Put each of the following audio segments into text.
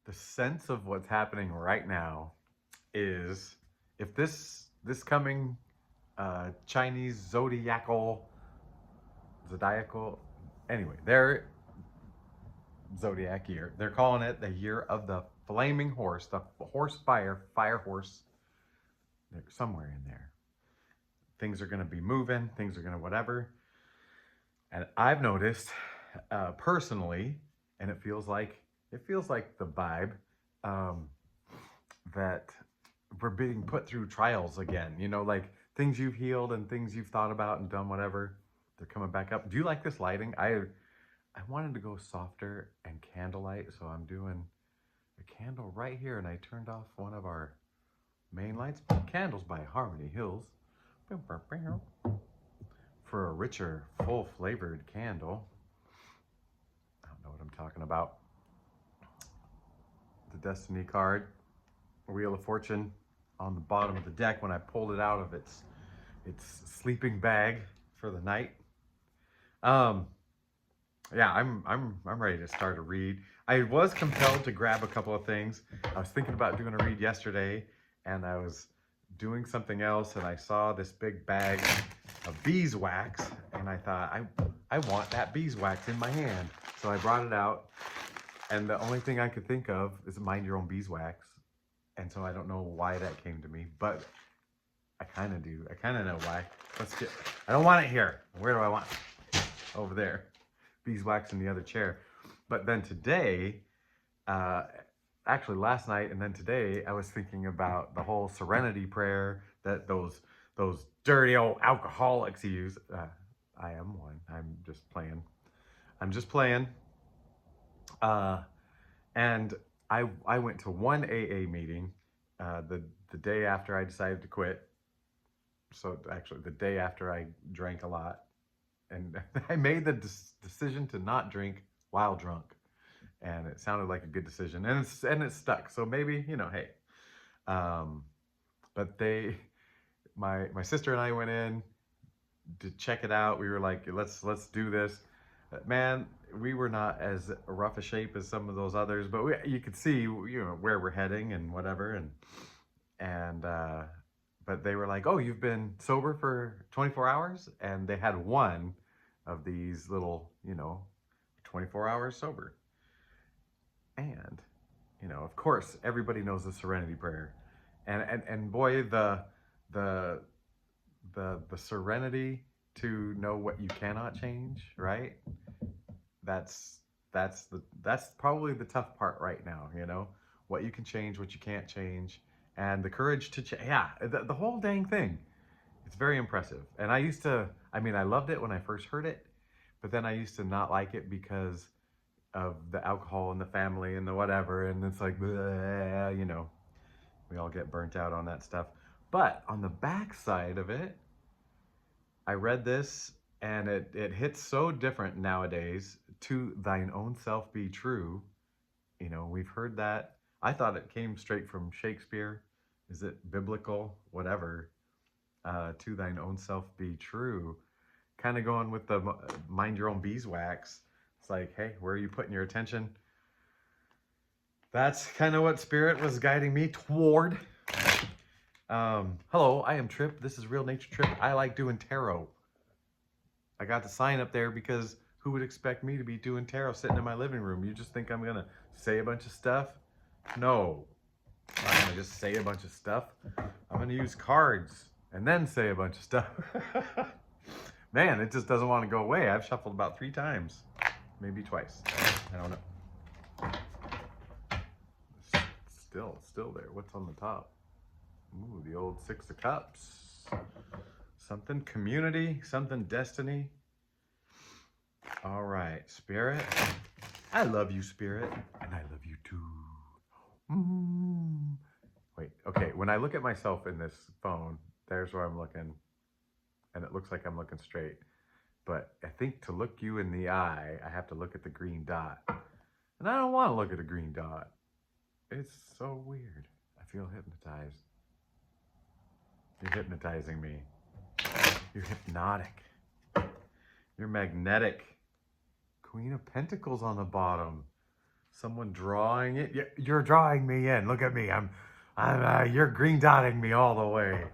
the sense of what's happening right now is if this coming Chinese zodiacal, anyway, their zodiac year, they're calling it the year of the flaming horse, the horse fire horse. They're somewhere in there. Things are going to be moving. Things are going to whatever. And I've noticed personally, and it feels like the vibe um, that we're being put through trials again. You know, like things you've healed and things you've thought about and done whatever. They're coming back up. Do you like this lighting? I wanted to go softer and candlelight, so I'm doing a candle right here, and I turned off one of our main lights. Candles by Harmony Hills for a richer, full flavored candle. I don't know what I'm talking about. The Destiny card, Wheel of Fortune, on the bottom of the deck when I pulled it out of its sleeping bag for the night. Yeah, I'm ready to start a read. I was compelled to grab a couple of things. I was thinking about doing a read yesterday, and I was doing something else, and I saw this big bag of beeswax, and I thought I want that beeswax in my hand. So I brought it out, and the only thing I could think of is mind your own beeswax. And so I don't know why that came to me, but I kind of do. I kind of know why. I don't want it here. Where do I want it? Over there. Beeswax in the other chair. But then today, actually last night and then today, I was thinking about the whole serenity prayer that those dirty old alcoholics use. I am one. I'm just playing. And I went to one AA meeting the day after I decided to quit. So actually, the day after I drank a lot, and I made the decision to not drink while drunk, and it sounded like a good decision, and it stuck. So maybe hey, but my sister and I went in to check it out. We were like, let's do this. Man, we were not as rough a shape as some of those others, but you could see where we're heading and whatever, and but they were like, oh, you've been sober for 24 hours, and they had one of these little 24 hours sober, and of course everybody knows the serenity prayer, and boy, the the serenity to know what you cannot change, right? That's that's probably the tough part right now, what you can change, what you can't change, and the courage to change. Yeah, the whole dang thing. It's very impressive. And I loved it when I first heard it, but then I used to not like it because of the alcohol in the family and the whatever, and it's like, bleh, we all get burnt out on that stuff. But on the backside of it, I read this, and it hits so different nowadays. To thine own self be true. We've heard that. I thought it came straight from Shakespeare. Is it biblical? Whatever. To thine own self be true. Kind of going with the mind your own beeswax. It's like, hey, where are you putting your attention? That's kind of what Spirit was guiding me toward. Hello, I am Trip. This is Real Nature Trip. I like doing tarot. I got the sign up there because who would expect me to be doing tarot sitting in my living room? You just think I'm going to say a bunch of stuff? No. I'm not going to just say a bunch of stuff. I'm going to use cards and then say a bunch of stuff. Man, it just doesn't want to go away. I've shuffled about 3 times. Maybe twice. I don't know. Still there. What's on the top? Ooh, the old 6 of Cups. Something community, something destiny. All right, Spirit. I love you, Spirit, and I love you too. Wait, okay, when I look at myself in this phone, there's where I'm looking, and it looks like I'm looking straight. But I think to look you in the eye, I have to look at the green dot. And I don't want to look at a green dot. It's so weird. I feel hypnotized. You're hypnotizing me. You're hypnotic. You're magnetic. Queen of Pentacles on the bottom. Someone drawing it. You're drawing me in. Look at me. You're green dotting me all the way.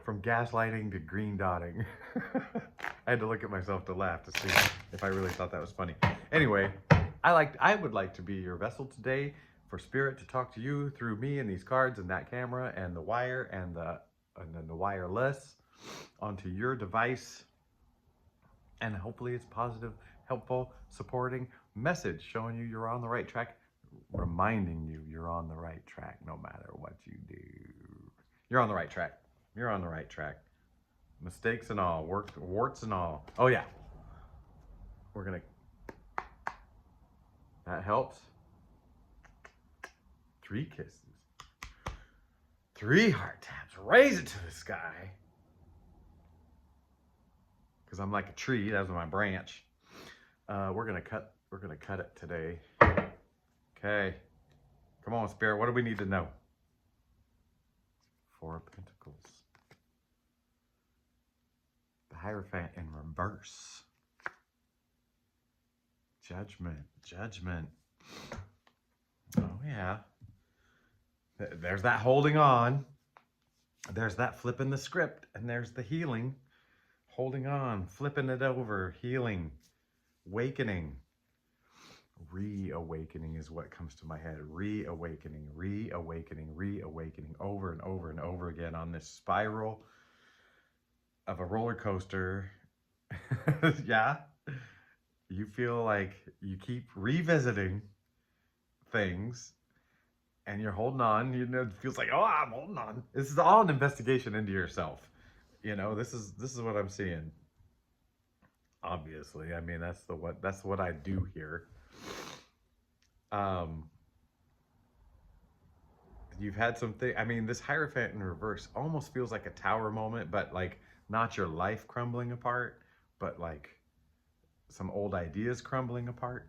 From gaslighting to green dotting. I had to look at myself to laugh to see if I really thought that was funny. Anyway, I would like to be your vessel today for Spirit to talk to you through me and these cards and that camera and the wire and then the wireless onto your device. And hopefully it's positive, helpful, supporting message showing you you're on the right track, reminding you you're on the right track no matter what you do. You're on the right track. You're on the right track. Mistakes and all, warts and all. Oh yeah. We're gonna, that helps. 3 kisses. 3 heart taps. Raise it to the sky. Because I'm like a tree, that's my branch. We're gonna cut it today. Okay. Come on, Spirit, what do we need to know? 4 of Pentacles. The Hierophant in reverse. Judgment. Oh yeah. There's that holding on. There's that flipping the script. And there's the healing. Holding on. Flipping it over. Healing. Awakening. Reawakening is what comes to my head. Reawakening. Over and over and over again on this spiral of a roller coaster. Yeah. You feel like you keep revisiting things and you're holding on. You know, it feels like, oh, I'm holding on. This is all an investigation into yourself. You know, this is what I'm seeing. Obviously, I mean, that's what I do here. You've had something. I mean, this Hierophant in reverse almost feels like a tower moment, but like not your life crumbling apart, but like some old ideas crumbling apart.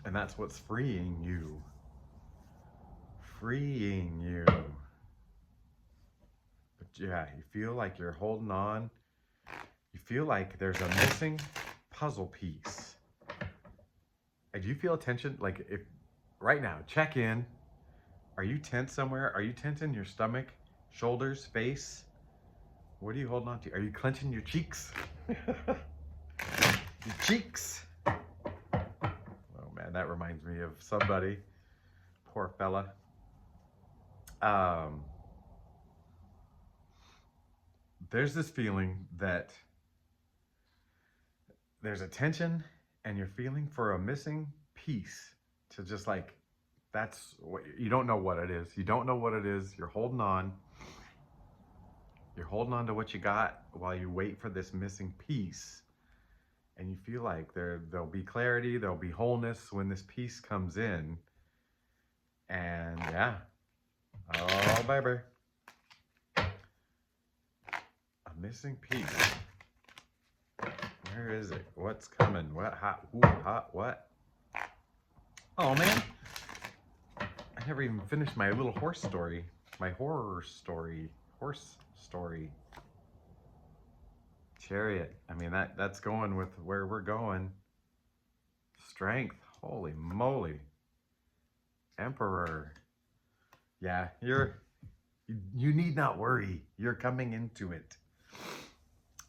And that's what's freeing you. Freeing you. But yeah, you feel like you're holding on. You feel like there's a missing puzzle piece. And do you feel tension? Like if right now, check in. Are you tense somewhere? Are you tense in your stomach, shoulders, face? What are you holding on to? Are you clenching your cheeks? Your cheeks. Oh man, that reminds me of somebody. Poor fella. There's this feeling that there's a tension and you're feeling for a missing piece to just like, that's what, you don't know what it is. You don't know what it is. You're holding on. You're holding on to what you got while you wait for this missing piece. And you feel like there'll be clarity, there'll be wholeness when this piece comes in. And yeah. Oh, baby. A missing piece. Where is it? What's coming? What? Hot? Ooh, hot? What? Oh, man. I never even finished my little horse story. My horror story. Horse story. Chariot. I mean, that's going with where we're going. Strength. Holy moly. Emperor. Yeah, you need not worry. You're coming into it.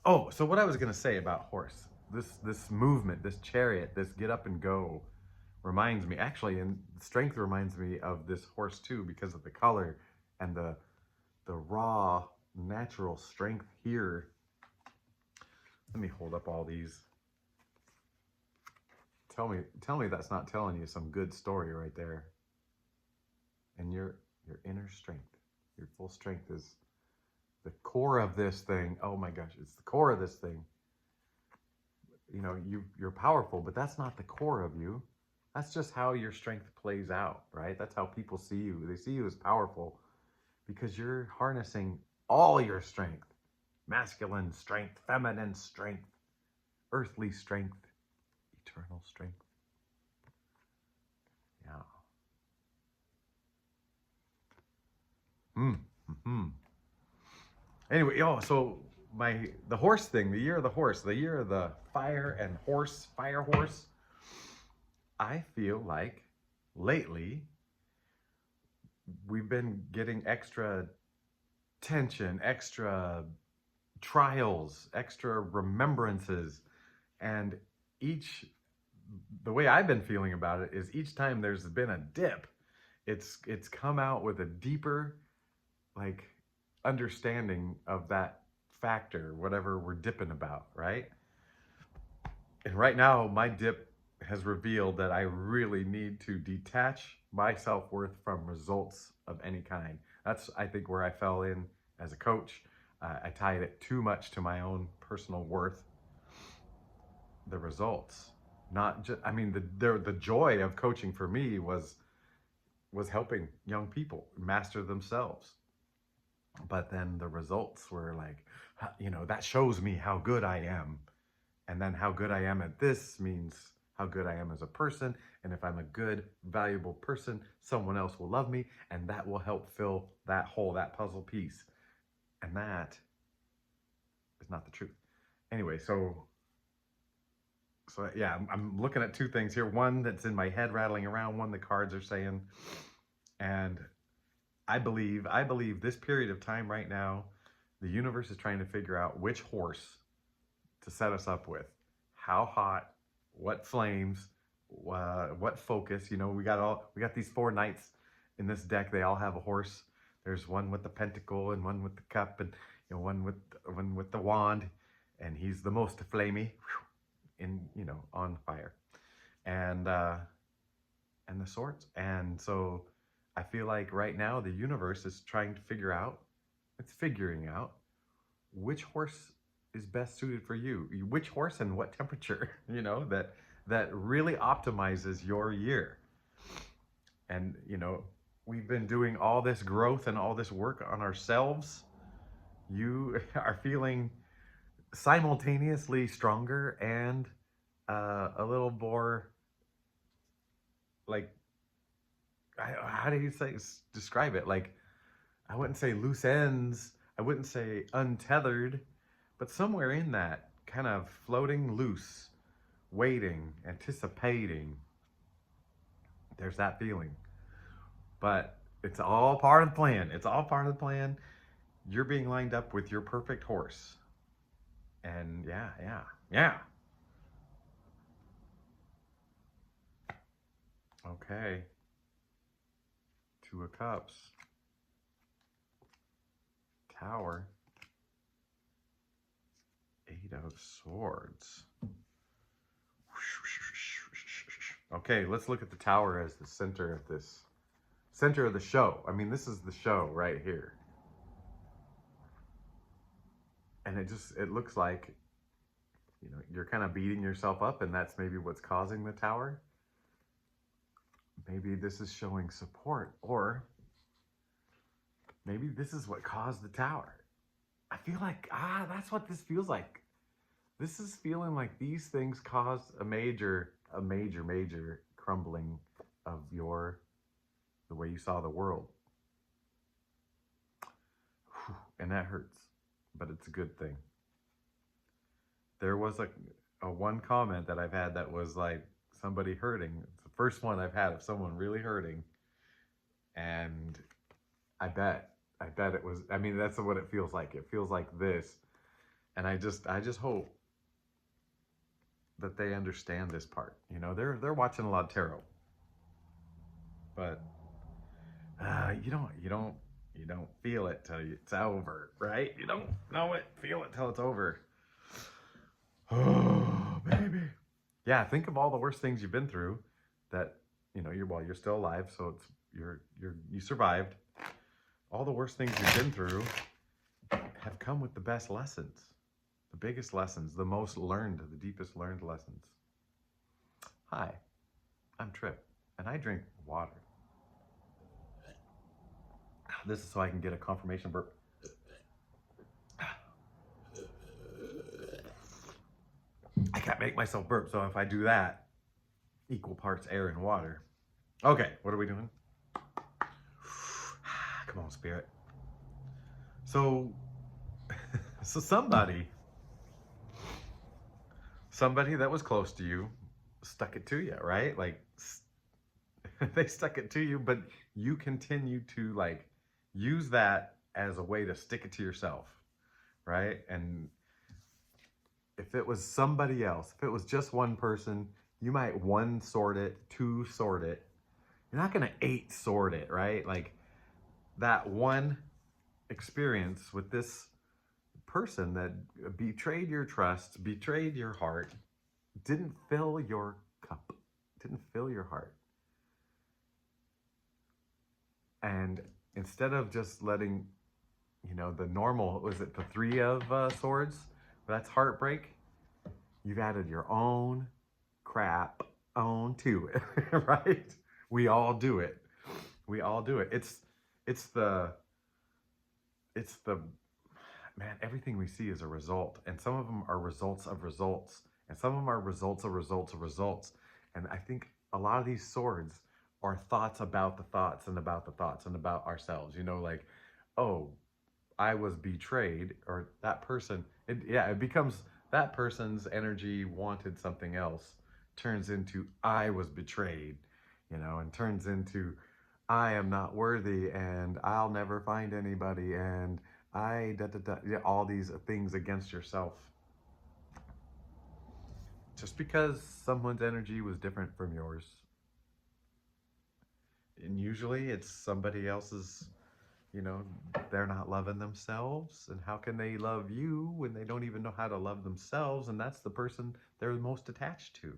Oh, so what I was going to say about horse, this movement, this chariot, this get up and go reminds me, actually, and strength reminds me of this horse too because of the color and the raw natural strength here. Let me hold up all these. Tell me that's not telling you some good story right there. And your inner strength, your full strength is the core of this thing. Oh my gosh, it's the core of this thing. You know, you're powerful, but that's not the core of you. That's just how your strength plays out, right? That's how people see you. They see you as powerful because you're harnessing all your strength. Masculine strength, feminine strength, earthly strength, eternal strength. Yeah. Anyway, so the horse thing, the year of the horse, the year of the fire and horse, fire horse. I feel like lately we've been getting extra tension, extra trials, extra remembrances, and each the way I've been feeling about it is each time there's been a dip, it's come out with a deeper like understanding of that factor, whatever we're dipping about, right? And right now, my dip has revealed that I really need to detach my self worth from results of any kind. That's, I think, where I fell in as a coach. I tied it too much to my own personal worth, the results. Not just, I mean, the joy of coaching for me was helping young people master themselves. But then the results were like, that shows me how good I am. And then how good I am at this means how good I am as a person. And if I'm a good, valuable person, someone else will love me. And that will help fill that hole, that puzzle piece. And that is not the truth. Anyway, so yeah, I'm looking at two things here. One that's in my head rattling around, one the cards are saying. And I believe this period of time right now, the universe is trying to figure out which horse to set us up with. How hot, what flames, what focus. We got these four knights in this deck. They all have a horse. There's one with the pentacle and one with the cup, and one with the wand, and he's the most flamey, on fire, and the swords. And so I feel like right now the universe is trying to it's figuring out which horse is best suited for you, which horse and what temperature, that really optimizes your year. And, we've been doing all this growth and all this work on ourselves. You are feeling simultaneously stronger and a little more like, how do you describe it? Like, I wouldn't say loose ends, I wouldn't say untethered, but somewhere in that kind of floating loose, waiting, anticipating. There's that feeling. But it's all part of the plan. It's all part of the plan. You're being lined up with your perfect horse. And yeah, yeah, yeah. Okay. Two of Cups. Tower. Eight of Swords. Okay, let's look at the Tower as the center of the show. I mean, this is the show right here. And it looks like, you're kind of beating yourself up, and that's maybe what's causing the Tower. Maybe this is showing support, or maybe this is what caused the Tower. I feel like, that's what this feels like. This is feeling like these things caused a major crumbling of the way you saw the world. And that hurts, but it's a good thing. There was a one comment that I've had that was like somebody hurting. It's the first one I've had of someone really hurting. And I bet it was, I mean, that's what it feels like. It feels like this. And I just hope that they understand this part. They're watching a lot of tarot. But you don't feel it till it's over, right? You don't feel it till it's over. Oh, baby. Yeah, think of all the worst things you've been through that, you're still alive, so you survived. All the worst things you've been through have come with the best lessons, the biggest lessons, the most learned, the deepest learned lessons. Hi, I'm Trip, and I drink water. This is so I can get a confirmation burp. I can't make myself burp, so if I do that, equal parts air and water. Okay, what are we doing? Come on, spirit. So somebody that was close to you stuck it to you, right? Like They stuck it to you, but you continue to like use that as a way to stick it to yourself, right? And if it was somebody else, if it was just one person, you might one sort it, two sort it. You're not gonna eight sort it, right? Like that one experience with this person that betrayed your trust, betrayed your heart, didn't fill your cup, didn't fill your heart. And instead of just letting, the normal, was it the three of swords? That's heartbreak. You've added your own crap on to it, right? We all do it. We all do it. It's the it's the man, everything we see is a result, and some of them are results of results, and some of them are results of results of results. And I think a lot of these swords are thoughts about the thoughts and about the thoughts and about ourselves. Like, oh, I was betrayed, or that person. It becomes that person's energy wanted something else, turns into I was betrayed, and turns into I am not worthy, and I'll never find anybody, and I da da da, yeah, all these things against yourself. Just because someone's energy was different from yours, and usually it's somebody else's. They're not loving themselves, and how can they love you when they don't even know how to love themselves? And that's the person they're most attached to,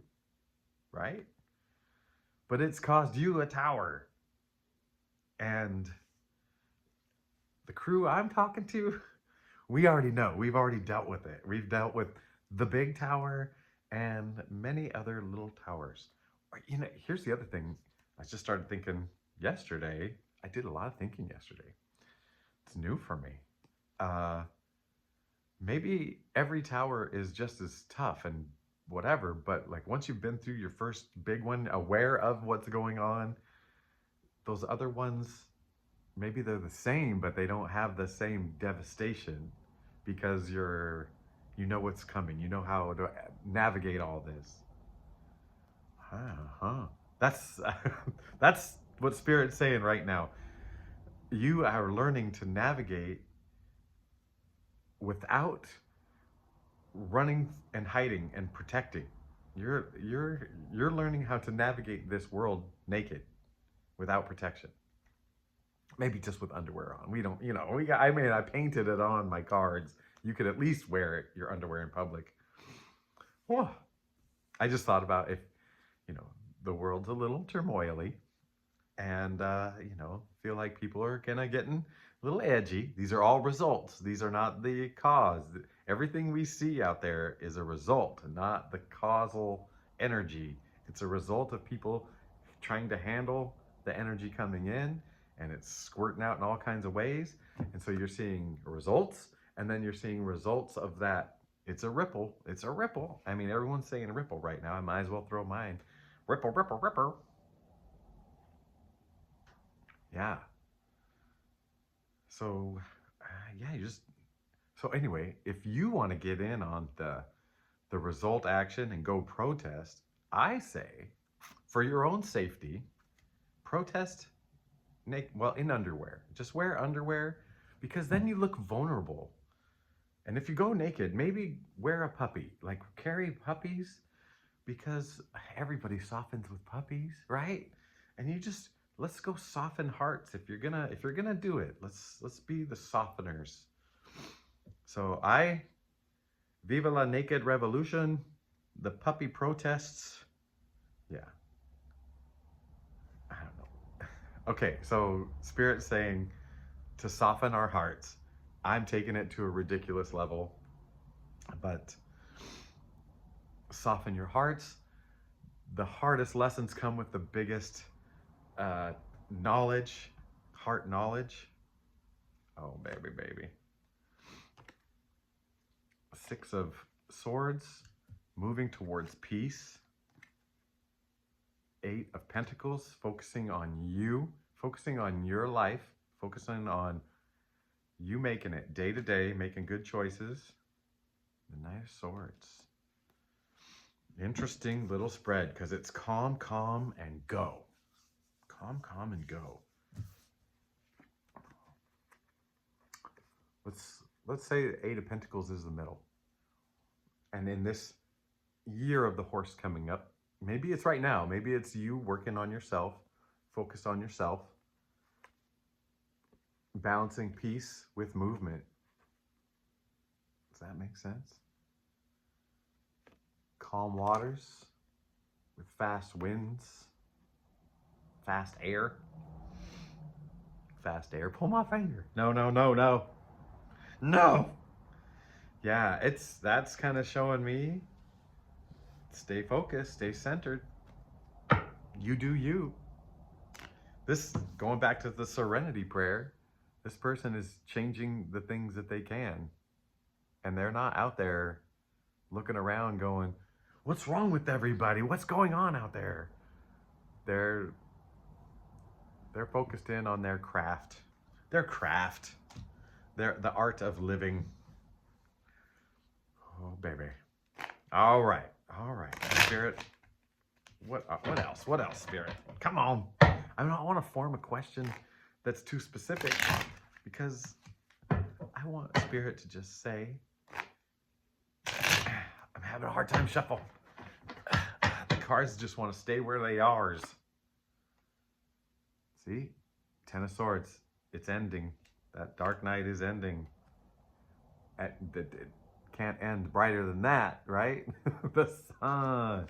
right? But it's caused you a tower, and the crew I'm talking to, we already know. We've already dealt with it. We've dealt with the big tower and many other little towers. Here's the other thing. I just started thinking yesterday. I did a lot of thinking yesterday. It's new for me. Uh, Maybe every tower is just as tough and whatever, but like once you've been through your first big one, aware of what's going on, those other ones, maybe they're the same, but they don't have the same devastation because you know what's coming. You know how to navigate all this. Huh. That's that's what Spirit's saying right now. You are learning to navigate without running and hiding and protecting. You're learning how to navigate this world naked without protection. Maybe just with underwear on. We don't, I painted it on my cards. You could at least wear it, your underwear in public. Well, I just thought about if, you know, the world's a little turmoily, and feel like people are kind of getting a little edgy. These are all results. These are not the cause. Everything we see out there is a result, not the causal energy. It's a result of people trying to handle the energy coming in, and it's squirting out in all kinds of ways. And so you're seeing results, and then you're seeing results of that. It's a ripple. It's a ripple. I mean, everyone's saying ripple right now. I might as well throw mine. Ripple, ripple, ripple. Yeah. So, yeah, you just. So anyway, if you want to get in on the result action and go protest, I say, for your own safety, protest naked. Well, in underwear. Just wear underwear, because then you look vulnerable. And if you go naked, maybe wear a puppy. Like carry puppies, because everybody softens with puppies, right? And you just let's go soften hearts. If you're gonna do it, let's be the softeners. So Viva la Naked Revolution, the puppy protests. Yeah, I don't know. Okay, so Spirit saying to soften our hearts. I'm taking it to a ridiculous level, but soften your hearts. The hardest lessons come with the biggest uh, knowledge, heart knowledge. Oh, baby, baby. Six of Swords, moving towards peace. Eight of Pentacles, focusing on you, focusing on your life, focusing on you making it day to day, making good choices. The Knight of Swords. Interesting little spread, because it's calm, calm, and go. Calm, calm, and go. Let's say the Eight of Pentacles is the middle. And in this year of the horse coming up, maybe it's right now, maybe it's you working on yourself, focused on yourself, balancing peace with movement. Does that make sense? Calm waters with fast winds, fast air. Fast air. Pull my finger. No, no, no, no. No. Yeah, that's kind of showing me stay focused, stay centered. You do you. This, going back to the serenity prayer, this person is changing the things that they can. And they're not out there looking around going, what's wrong with everybody? What's going on out there? They're focused in on their craft. Their craft. The art of living. Oh, baby. All right. All right. Spirit. What else? What else, Spirit? Come on. I don't want to form a question that's too specific because I want Spirit to just say, I'm having a hard time shuffle. The cards just want to stay where they are. See? Ten of Swords. It's ending. That dark night is ending. It can't end brighter than that, right? The sun.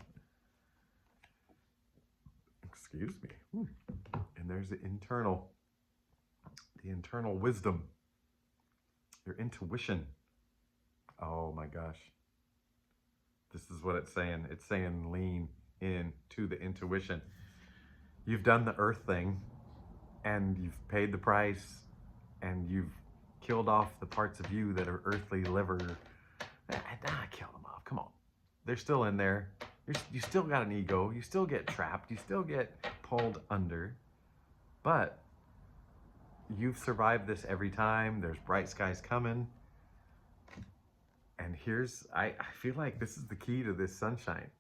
Excuse me. And there's the internal wisdom. Your intuition. Oh my gosh. This is what it's saying. It's saying lean into the intuition. You've done the earth thing and you've paid the price and you've killed off the parts of you that are earthly liver. Kill them off. Come on. They're still in there. You still got an ego. You still get trapped. You still get pulled under. But you've survived this every time. There's bright skies coming. And I feel like this is the key to this sunshine,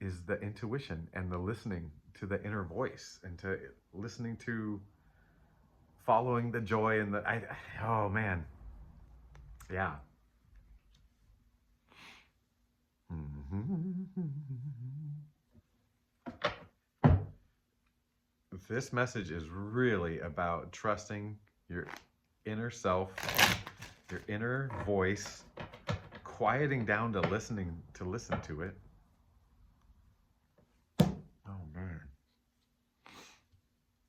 is the intuition and the listening to the inner voice and to listening to following the joy and oh man. Yeah. This message is really about trusting your inner self, your inner voice, quieting down to listen to it. Oh man.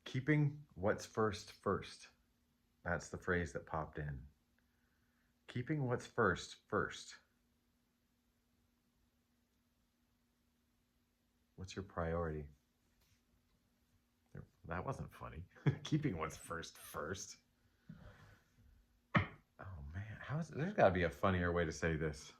Keeping what's first. That's the phrase that popped in. Keeping what's first. What's your priority? That wasn't funny. Keeping what's first. Oh man, there's got to be a funnier way to say this.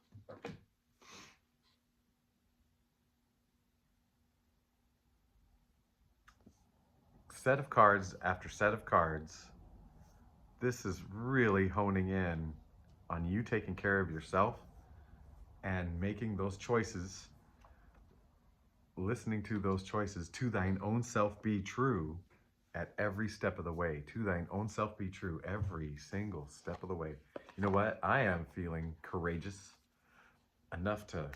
Set of cards after set of cards. This is really honing in on you taking care of yourself and making those choices, listening to those choices. To thine own self be true at every step of the way. To thine own self be true every single step of the way. You know what? I am feeling courageous enough to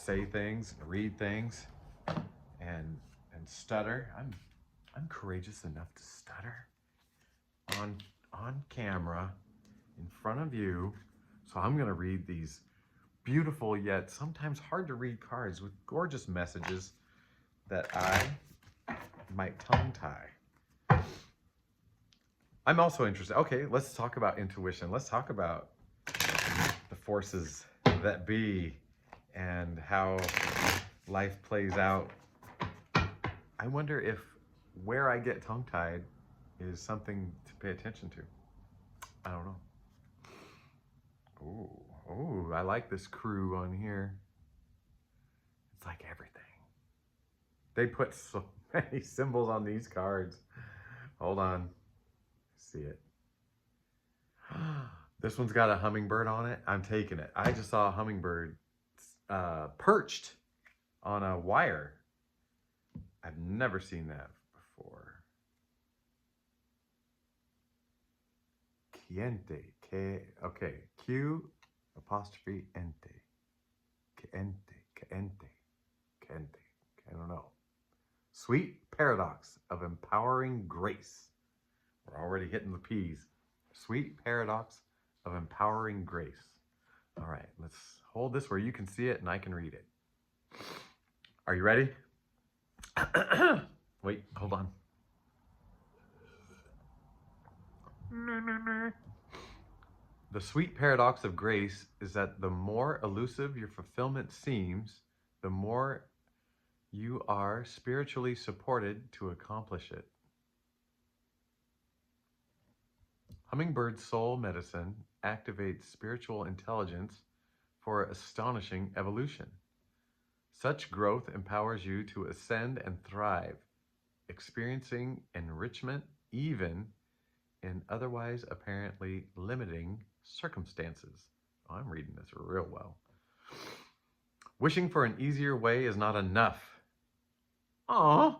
say things, read things, and stutter. I'm courageous enough to stutter on camera in front of you. So I'm going to read these beautiful yet sometimes hard to read cards with gorgeous messages that I might tongue tie. I'm also interested. Okay, let's talk about intuition. Let's talk about the forces that be and how life plays out. I wonder if where I get tongue-tied is something to pay attention to. I don't know. Oh, I like this crew on here. It's like everything. They put so many symbols on these cards. Hold on. See it. This one's got a hummingbird on it. I'm taking it. I just saw a hummingbird perched on a wire. I've never never seen that before. Quiente. Okay. Q apostrophe ente. Quiente. Quiente. Quiente. I don't know. Sweet paradox of empowering grace. We're already hitting the P's. Sweet paradox of empowering grace. All right, let's hold this where you can see it and I can read it. Are you ready? Wait, hold on. The sweet paradox of grace is that the more elusive your fulfillment seems, the more you are spiritually supported to accomplish it. Hummingbird soul medicine activates spiritual intelligence for astonishing evolution. Such growth empowers you to ascend and thrive, experiencing enrichment even in otherwise apparently limiting circumstances. Oh, I'm reading this real well. Wishing for an easier way is not enough. Aww.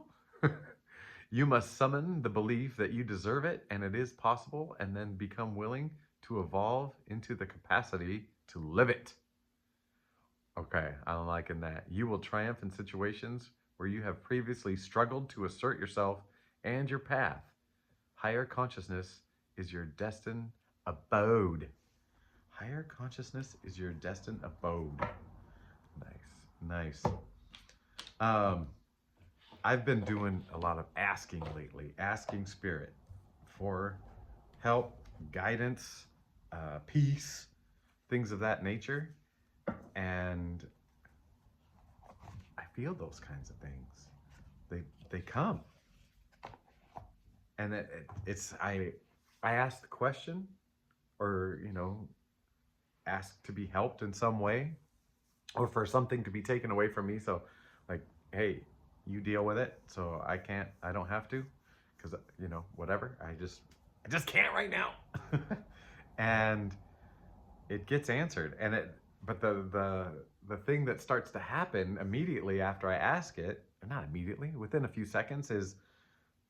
You must summon the belief that you deserve it and it is possible, and then become willing to evolve into the capacity to live it. Okay, I'm liking that. You will triumph in situations where you have previously struggled to assert yourself and your path. Higher consciousness is your destined abode. Higher consciousness is your destined abode. Nice. I've been doing a lot of asking lately, asking Spirit for help, guidance, peace, things of that nature. And I feel those kinds of things. They come. And I ask the question, or, ask to be helped in some way, or for something to be taken away from me. So like, hey, you deal with it. So I don't have to, because, whatever. I just can't right now. And it gets answered. But the thing that starts to happen immediately after I ask it, or not immediately, within a few seconds, is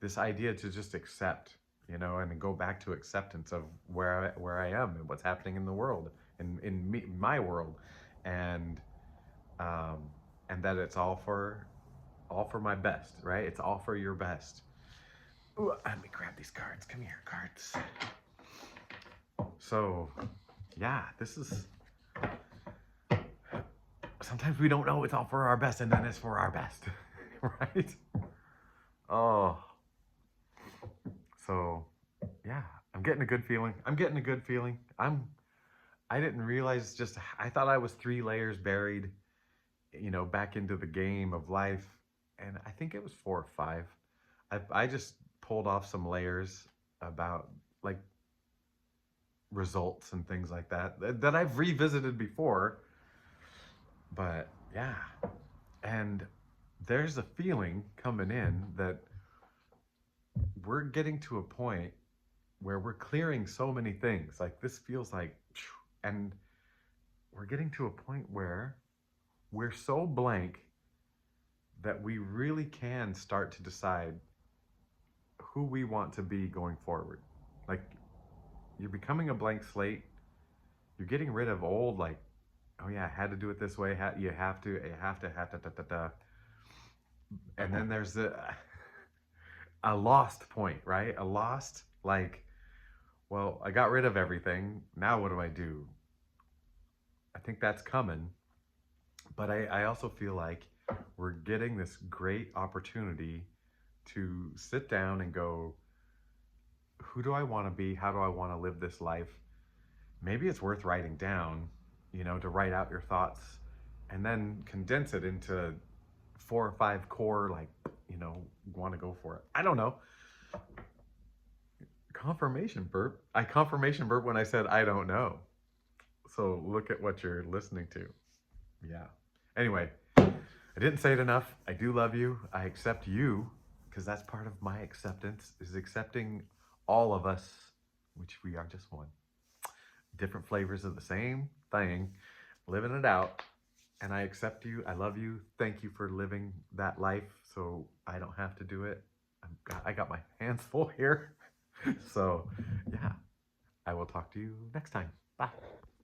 this idea to just accept, and go back to acceptance of where I am and what's happening in the world, in my world, and that it's all for my best, right? It's all for your best. Ooh, let me grab these cards. Come here, cards. So, yeah, this is. Sometimes we don't know it's all for our best, and then it's for our best, right? Oh. So, yeah, I'm getting a good feeling. I didn't realize I thought I was 3 layers buried, back into the game of life. And I think it was 4 or 5. I just pulled off some layers about like results and things like that I've revisited before. But yeah, and there's a feeling coming in that we're getting to a point where we're clearing so many things. Like, this feels like, and we're getting to a point where we're so blank that we really can start to decide who we want to be going forward. Like, you're becoming a blank slate. You're getting rid of old, like, oh yeah, I had to do it this way. You have to, and then there's a lost point, right? A lost, like, well, I got rid of everything. Now what do I do? I think that's coming. But I also feel like we're getting this great opportunity to sit down and go, who do I want to be? How do I want to live this life? Maybe it's worth writing down, to write out your thoughts and then condense it into 4 or 5 core, like, want to go for it. I don't know. Confirmation burp. I confirmation burp when I said I don't know. So look at what you're listening to. Yeah. Anyway, I didn't say it enough. I do love you. I accept you, because that's part of my acceptance, is accepting all of us, which we are just one. Different flavors of the same thing, living it out. And I accept you. I love you. Thank you for living that life so I don't have to do it. I got my hands full here. So, yeah, I will talk to you next time. Bye.